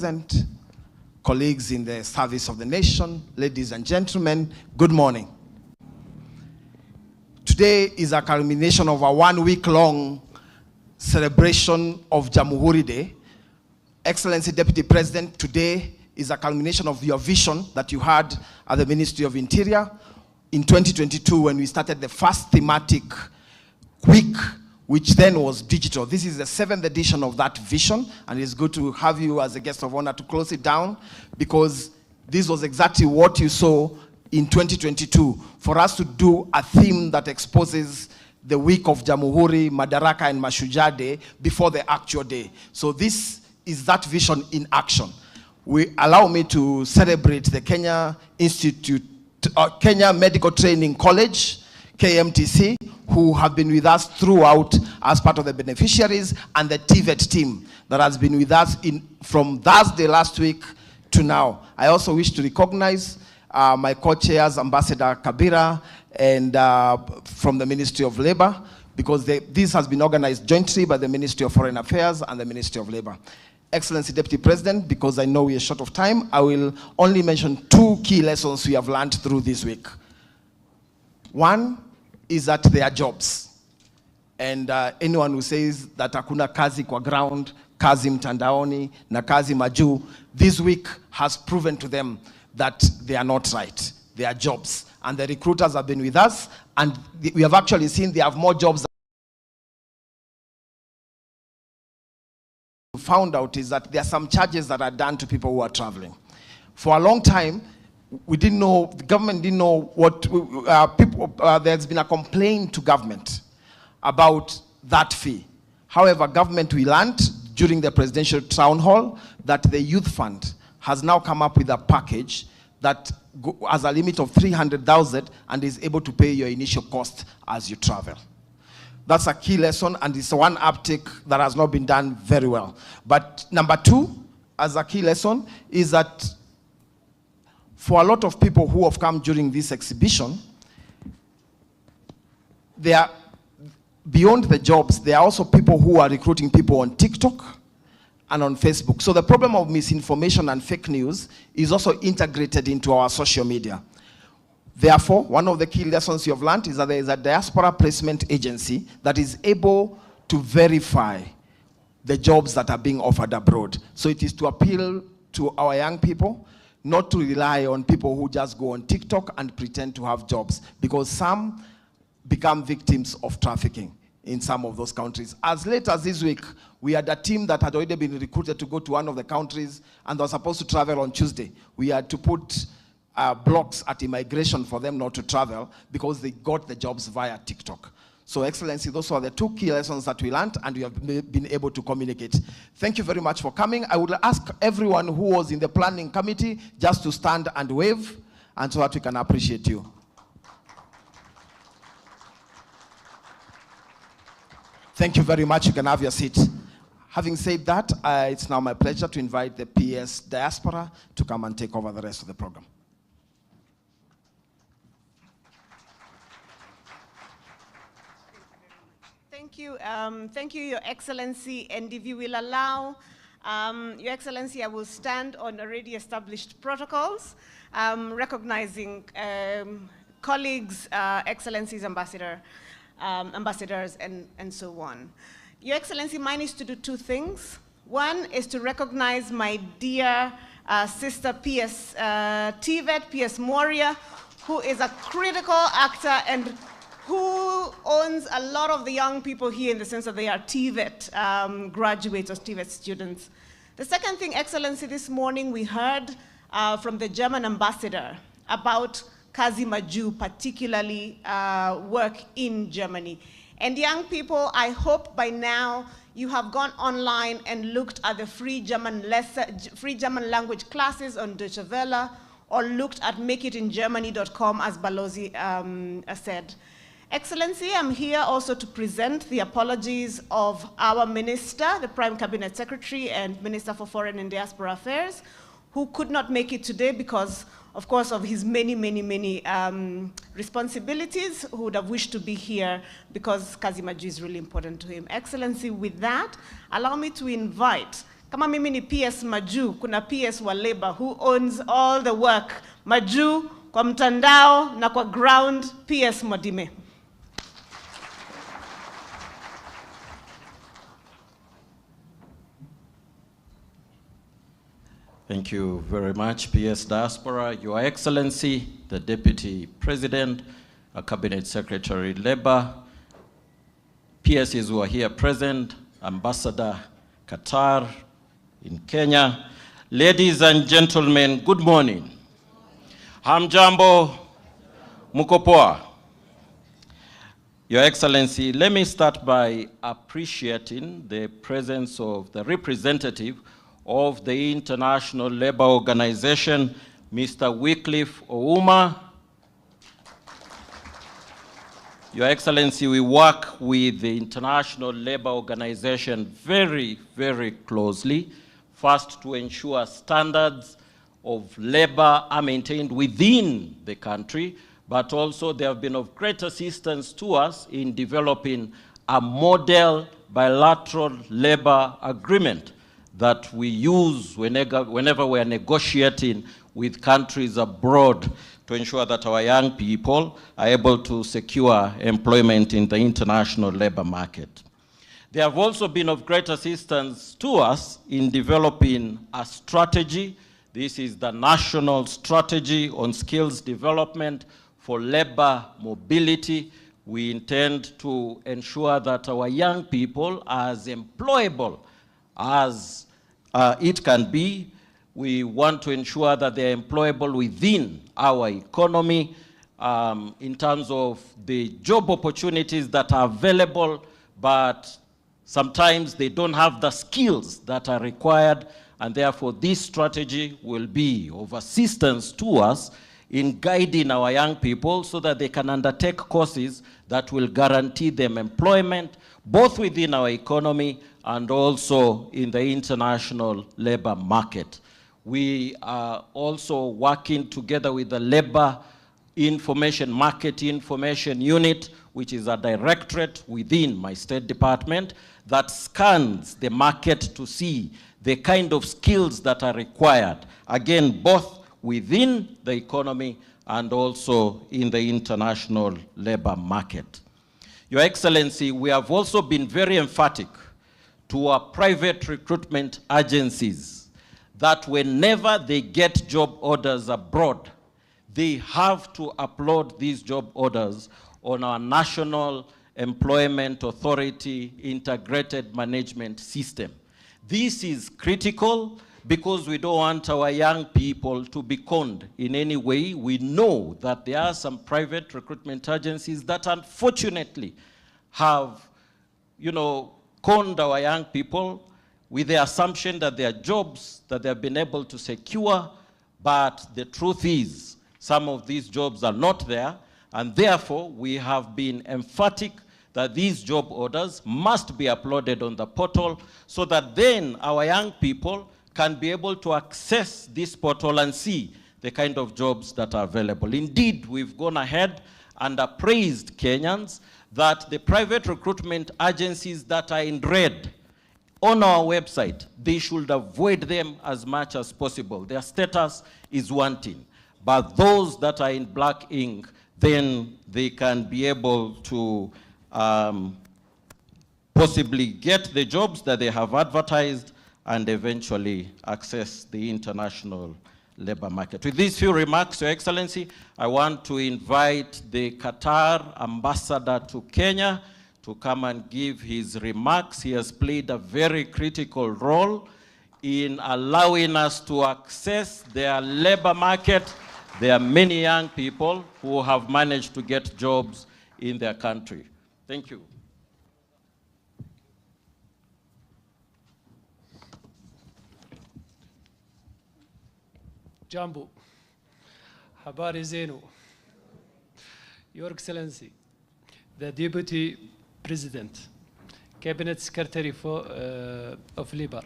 Present, colleagues in the service of the nation, ladies and gentlemen, good morning. Today is a culmination of a one-week-long celebration of Jamhuri Day. Excellency Deputy President, today is a culmination of your vision that you had at the Ministry of Interior in 2022 when we started the first thematic week, which then was digital. This is the 7th edition of that vision, and it's good to have you as a guest of honor to close it down, because this was exactly what you saw in 2022, for us to do a theme that exposes the week of Jamhuri, Madaraka, and Mashujaa Day before the actual day. So this is that vision in action. Allow me to celebrate the Kenya Medical Training College, KMTC, who have been with us throughout as part of the beneficiaries, and the TVET team that has been with us from Thursday last week to now. I also wish to recognize my co-chairs, Ambassador Kabira, and from the Ministry of Labor, because this has been organized jointly by the Ministry of Foreign Affairs and the Ministry of Labor. Excellency Deputy President, because I know we are short of time, I will only mention 2 key lessons we have learned through this week. One is that there are jobs. And anyone who says that hakuna kazi kwa ground, kazi mtandaoni, na kazi majuu, this week has proven to them that they are not right. There are jobs. And the recruiters have been with us, and we have actually seen they have more jobs. Found out is that there are some charges that are done to people who are traveling. For a long time, we didn't know, the government didn't know what, there's been a complaint to government about that fee. However, government, we learned during the presidential town hall that the youth fund has now come up with a package that has a limit of 300,000 and is able to pay your initial cost as you travel. That's a key lesson, and it's one uptick that has not been done very well. But number 2, as a key lesson, is that for a lot of people who have come during this exhibition, they are, beyond the jobs, there are also people who are recruiting people on TikTok and on Facebook. So the problem of misinformation and fake news is also integrated into our social media. Therefore, one of the key lessons you have learned is that there is a diaspora placement agency that is able to verify the jobs that are being offered abroad. So it is to appeal to our young people, not to rely on people who just go on TikTok and pretend to have jobs, because some become victims of trafficking in some of those countries. As late as this week, we had a team that had already been recruited to go to one of the countries and was supposed to travel on Tuesday. We had to put blocks at immigration for them not to travel because they got the jobs via TikTok. So, Excellency, those are the 2 key lessons that we learned, and we have been able to communicate. Thank you very much for coming. I would ask everyone who was in the planning committee just to stand and wave, and so that we can appreciate you. Thank you very much. You can have your seat. Having said that, it's now my pleasure to invite the PS Diaspora to come and take over the rest of the program. Thank you, Your Excellency. And if you will allow, Your Excellency, I will stand on already established protocols, recognizing colleagues, excellencies, ambassadors, and so on. Your Excellency, mine is to do 2 things. One is to recognize my dear sister, PS TVET, PS Moria, who is a critical actor and who owns a lot of the young people here in the sense that they are TVET graduates or TVET students. The second thing, Excellency, this morning we heard from the German ambassador about kazi majuu, particularly work in Germany. And young people, I hope by now you have gone online and looked at the free German language classes on Deutsche Welle, or looked at makeitingermany.com, as Balozi said. Excellency, I'm here also to present the apologies of our minister, the Prime Cabinet Secretary and Minister for Foreign and Diaspora Affairs, who could not make it today because, of course, of his many responsibilities, who would have wished to be here because kazi majuu is really important to him. Excellency, with that, allow me to invite Kama mimi ni PS Maju, kuna PS wa labor who owns all the work. Maju, kwa mtandao na kwa ground, PS Modime. Thank you very much, PS Diaspora. Your Excellency, the Deputy President, Cabinet Secretary Labor, PSs who are here present, Ambassador Qatar in Kenya. Ladies and gentlemen, good morning. Hamjambo, Mukopoa. Your Excellency, let me start by appreciating the presence of the representative of the International Labour Organization, Mr. Wycliffe Ouma. Your Excellency, we work with the International Labour Organization very, very closely, first to ensure standards of labor are maintained within the country, but also they have been of great assistance to us in developing a model bilateral labor agreement that we use whenever we are negotiating with countries abroad to ensure that our young people are able to secure employment in the international labor market. They have also been of great assistance to us in developing a strategy. This is the National Strategy on Skills Development for Labor Mobility. We intend to ensure that our young people are as employable as it can be. We want to ensure that they're employable within our economy in terms of the job opportunities that are available, but sometimes they don't have the skills that are required, and therefore this strategy will be of assistance to us in guiding our young people so that they can undertake courses that will guarantee them employment, both within our economy and also in the international labor market. We are also working together with the Labor Market Information Unit, which is a directorate within my State Department that scans the market to see the kind of skills that are required, again, both within the economy and also in the international labor market. Your Excellency, we have also been very emphatic to our private recruitment agencies that whenever they get job orders abroad, they have to upload these job orders on our National Employment Authority Integrated Management System. This is critical because we don't want our young people to be conned in any way. We know that there are some private recruitment agencies that unfortunately have, conned our young people with the assumption that there are jobs that they have been able to secure, but the truth is some of these jobs are not there, and therefore we have been emphatic that these job orders must be uploaded on the portal so that then our young people can be able to access this portal and see the kind of jobs that are available. Indeed, we've gone ahead and appraised Kenyans that the private recruitment agencies that are in red on our website, they should avoid them as much as possible. Their status is wanting. But those that are in black ink, then they can be able to possibly get the jobs that they have advertised and eventually access the international labor market. With these few remarks, Your Excellency, I want to invite the Qatar ambassador to Kenya to come and give his remarks. He has played a very critical role in allowing us to access their labor market. There are many young people who have managed to get jobs in their country. Thank you. Jambo, habari zenu. Your Excellency, the Deputy President, Cabinet Secretary of Labor,